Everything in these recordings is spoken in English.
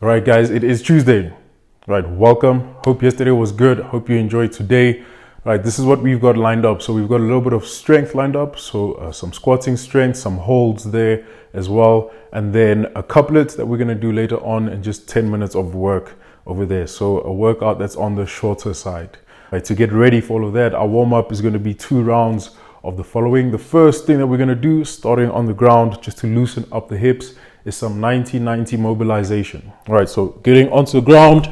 All right, guys, it is Tuesday. All right, welcome. Hope yesterday was good. Hope you enjoyed today. All right, this is what we've got lined up. So we've got a little bit of strength lined up. So some squatting strength, some holds there as well. And then a couplet that we're going to do later on and just 10 minutes of work over there. So a workout that's on the shorter side. All right, to get ready for all of that, our warm-up is going to be 2 rounds of the following. The first thing that we're going to do, starting on the ground, just to loosen up the hips, is some 90-90 mobilization. All right, so getting onto the ground,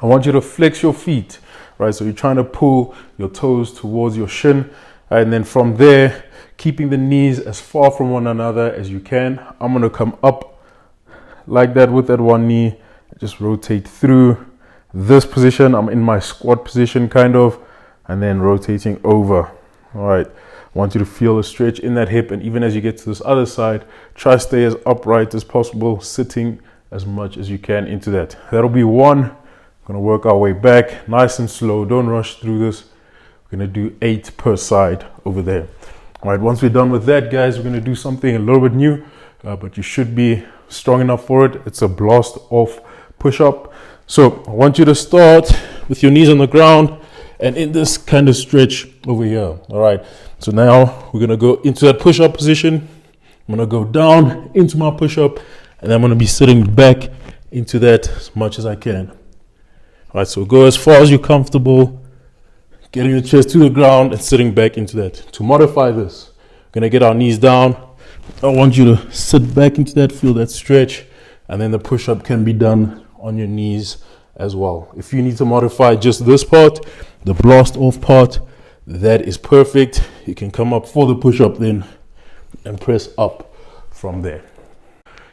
I want you to flex your feet. Right, so you're trying to pull your toes towards your shin, and then from there, keeping the knees as far from one another as you can. I'm going to come up like that with that one knee, just rotate through this position. I'm in my squat position kind of, and then rotating over. All right, I want you to feel a stretch in that hip, and even as you get to this other side, try to stay as upright as possible, sitting as much as you can into that. That'll be one. Gonna work our way back nice and slow. Don't rush through this. We're gonna do 8 per side over there. All right, once we're done with that, guys, we're gonna do something a little bit new, but you should be strong enough for it. It's a blast off push-up. So I want you to start with your knees on the ground and in this kind of stretch over here. All right, so now we're gonna go into that push-up position. I'm gonna go down into my push-up, and I'm gonna be sitting back into that as much as I can. All right, so go as far as you're comfortable, getting your chest to the ground and sitting back into that. To modify this, we're gonna get our knees down. I want you to sit back into that, feel that stretch, and then the push-up can be done on your knees as well. If you need to modify just this part, the blast off part, that is perfect. You can come up for the push-up then and press up from there.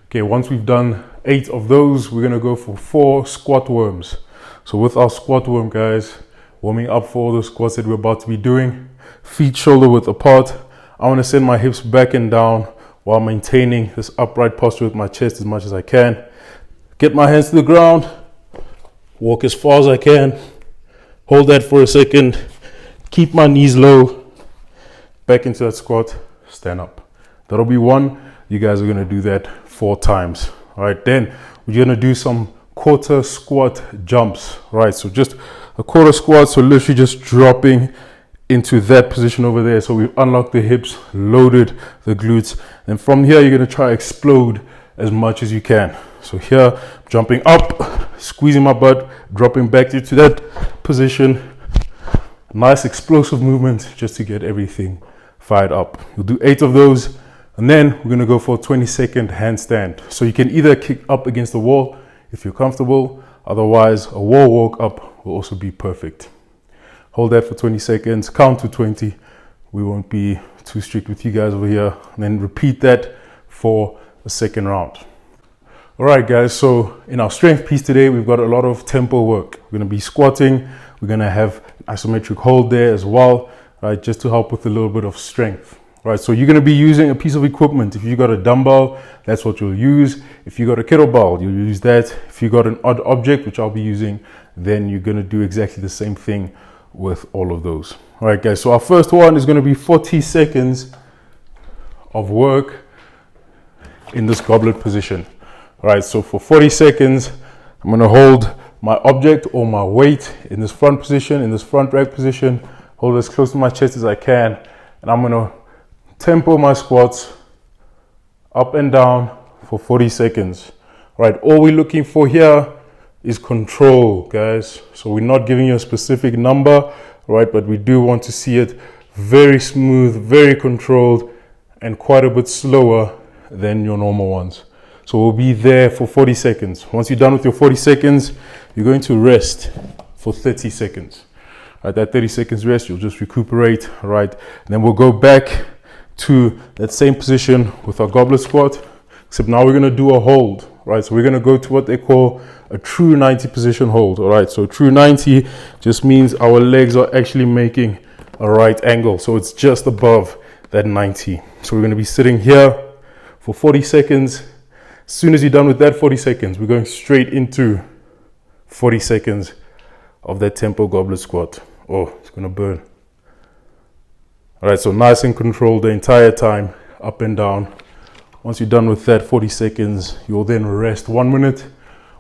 Okay, once we've done 8 of those, we're gonna go for 4 squat worms. So with our squat worm, guys, warming up for all the squats that we're about to be doing, feet shoulder width apart. I want to send my hips back and down while maintaining this upright posture with my chest as much as I can. Get my hands to the ground, walk as far as I can, hold that for a second, keep my knees low, back into that squat, stand up. That'll be 1. You guys are going to do that 4 times. All right, then we're going to do some quarter squat jumps. Right, so just a quarter squat, so literally just dropping into that position over there. So we've unlocked the hips, loaded the glutes, and from here you're going to try to explode as much as you can. So here, jumping up, squeezing my butt, dropping back into that position. Nice explosive movement just to get everything fired up. We'll do 8 of those, and then we're going to go for a 20-second handstand. So you can either kick up against the wall if you're comfortable, otherwise a wall walk up will also be perfect. Hold that for 20 seconds, count to 20. We won't be too strict with you guys over here. And then repeat that for the second round. All right, guys, so in our strength piece today, we've got a lot of tempo work. We're gonna be squatting. We're gonna have isometric hold there as well, right, just to help with a little bit of strength. Right, so you're going to be using a piece of equipment. If you got a dumbbell, that's what you'll use. If you got a kettlebell, you'll use that. If you got an odd object, which I'll be using, then you're going to do exactly the same thing with all of those. All right, guys, so our first one is going to be 40 seconds of work in this goblet position. All right, so for 40 seconds, I'm going to hold my object or my weight in this front position, in this front rack position, hold as close to my chest as I can, and I'm going to tempo my squats up and down for 40 seconds. Right, all we're looking for here is control, guys. So we're not giving you a specific number, right, but we do want to see it very smooth, very controlled, and quite a bit slower than your normal ones. So we'll be there for 40 seconds. Once you're done with your 40 seconds, you're going to rest for 30 seconds. At that 30 seconds rest, you'll just recuperate, right? And then we'll go back to that same position with our goblet squat, except now we're going to do a hold, right? So we're going to go to what they call a true 90 position hold. All right, so true 90 just means our legs are actually making a right angle, so it's just above that 90. So we're going to be sitting here for 40 seconds. As soon as you're done with that 40 seconds, we're going straight into 40 seconds of that tempo goblet squat. Oh, it's going to burn. All right, so nice and controlled the entire time, up and down. Once you're done with that 40 seconds, you'll then rest 1 minute.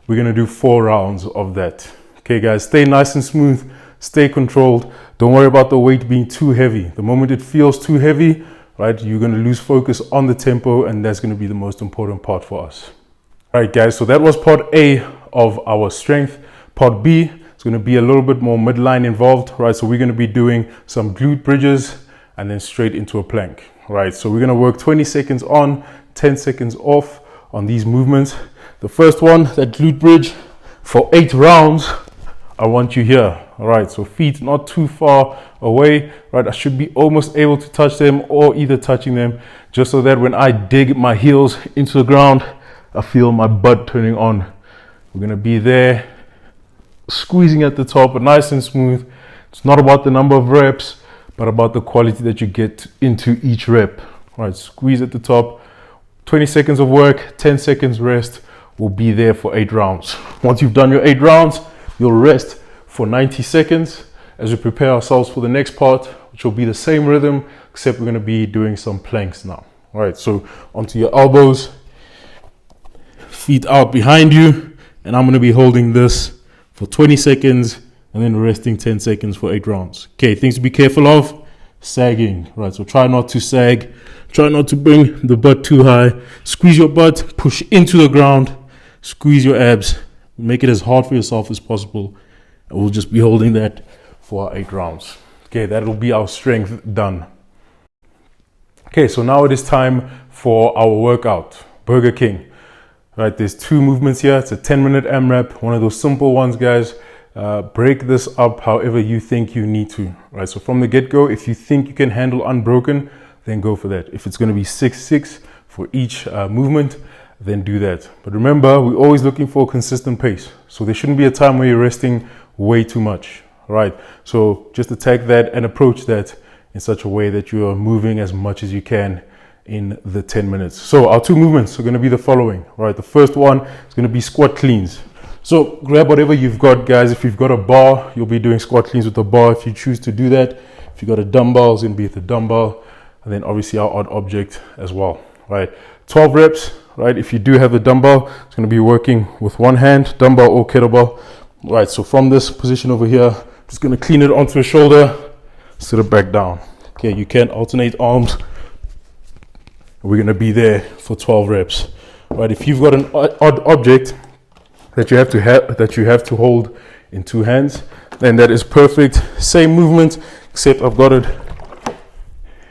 we're going to do 4 rounds of that. Okay, guys, stay nice and smooth, stay controlled. Don't worry about the weight being too heavy. The moment it feels too heavy, right, you're going to lose focus on the tempo, and that's going to be the most important part for us. All right, guys, so that was part A of our strength. Part B is going to be a little bit more midline involved, right? So we're going to be doing some glute bridges and then straight into a plank, right? So we're going to work 20 seconds on, 10 seconds off on these movements. The first one, that glute bridge, for 8 rounds, I want you here. All right, so feet not too far away, right? I should be almost able to touch them or either touching them, just so that when I dig my heels into the ground, I feel my butt turning on. We're gonna be there, squeezing at the top, but nice and smooth. It's not about the number of reps, but about the quality that you get into each rep. All right, squeeze at the top, 20 seconds of work, 10 seconds rest. We'll be there for 8 rounds. Once you've done your 8 rounds, you'll rest for 90 seconds as we prepare ourselves for the next part, which will be the same rhythm, except we're going to be doing some planks now. All right, so onto your elbows, feet out behind you, and I'm going to be holding this for 20 seconds and then resting 10 seconds for 8 rounds. Okay, things to be careful of: sagging, right? So try not to sag, try not to bring the butt too high. Squeeze your butt, push into the ground, squeeze your abs, make it as hard for yourself as possible. And we'll just be holding that for our 8 rounds. Okay, that'll be our strength done. Okay, so now it is time for our workout, Burger King. Right, there's 2 movements here. It's a 10-minute AMRAP, one of those simple ones, guys. Break this up however you think you need to. Right, so from the get-go, if you think you can handle unbroken, then go for that. If it's going to be 6-6 for each movement, then do that. But remember, we're always looking for a consistent pace. So there shouldn't be a time where you're resting way too much, right? So just attack that and approach that in such a way that you are moving as much as you can in the 10 minutes. So our 2 movements are going to be the following, right? The first one is going to be squat cleans. So grab whatever you've got, guys. If you've got a bar, you'll be doing squat cleans with a bar if you choose to do that. If you've got a dumbbell, it's going to be with a dumbbell. And then obviously our odd object as well, right? 12 reps, right? If you do have a dumbbell, it's going to be working with one hand, dumbbell or kettlebell. Right, so from this position over here, just going to clean it onto a shoulder, sit it back down. Okay, you can alternate arms. We're going to be there for 12 reps. Right, if you've got an odd object that you have to hold in 2 hands, then that is perfect. Same movement, except I've got it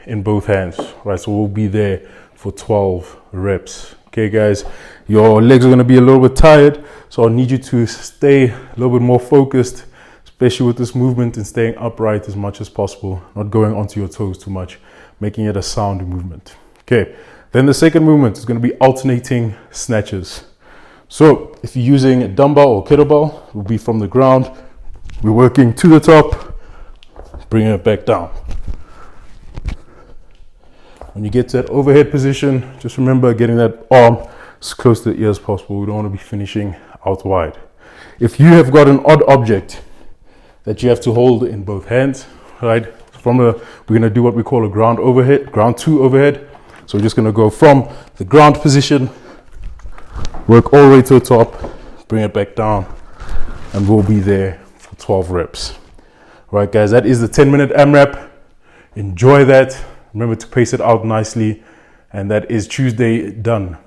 in both hands. Right, so we'll be there for 12 reps. Okay, guys, your legs are going to be a little bit tired, so I need you to stay a little bit more focused, especially with this movement, and staying upright as much as possible, not going onto your toes too much, making it a sound movement. Okay, then the second movement is going to be alternating snatches. So if you're using a dumbbell or kettlebell, it will be from the ground. We're working to the top, bringing it back down. When you get to that overhead position, just remember getting that arm as close to the ear as possible. We don't want to be finishing out wide. If you have got an odd object that you have to hold in both hands, right? We're going to do what we call a ground overhead, ground 2 overhead. So we're just going to go from the ground position, work all the way to the top, bring it back down, and we'll be there for 12 reps. Right, guys, that is the 10-minute AMRAP. Enjoy that. Remember to pace it out nicely. And that is Tuesday done.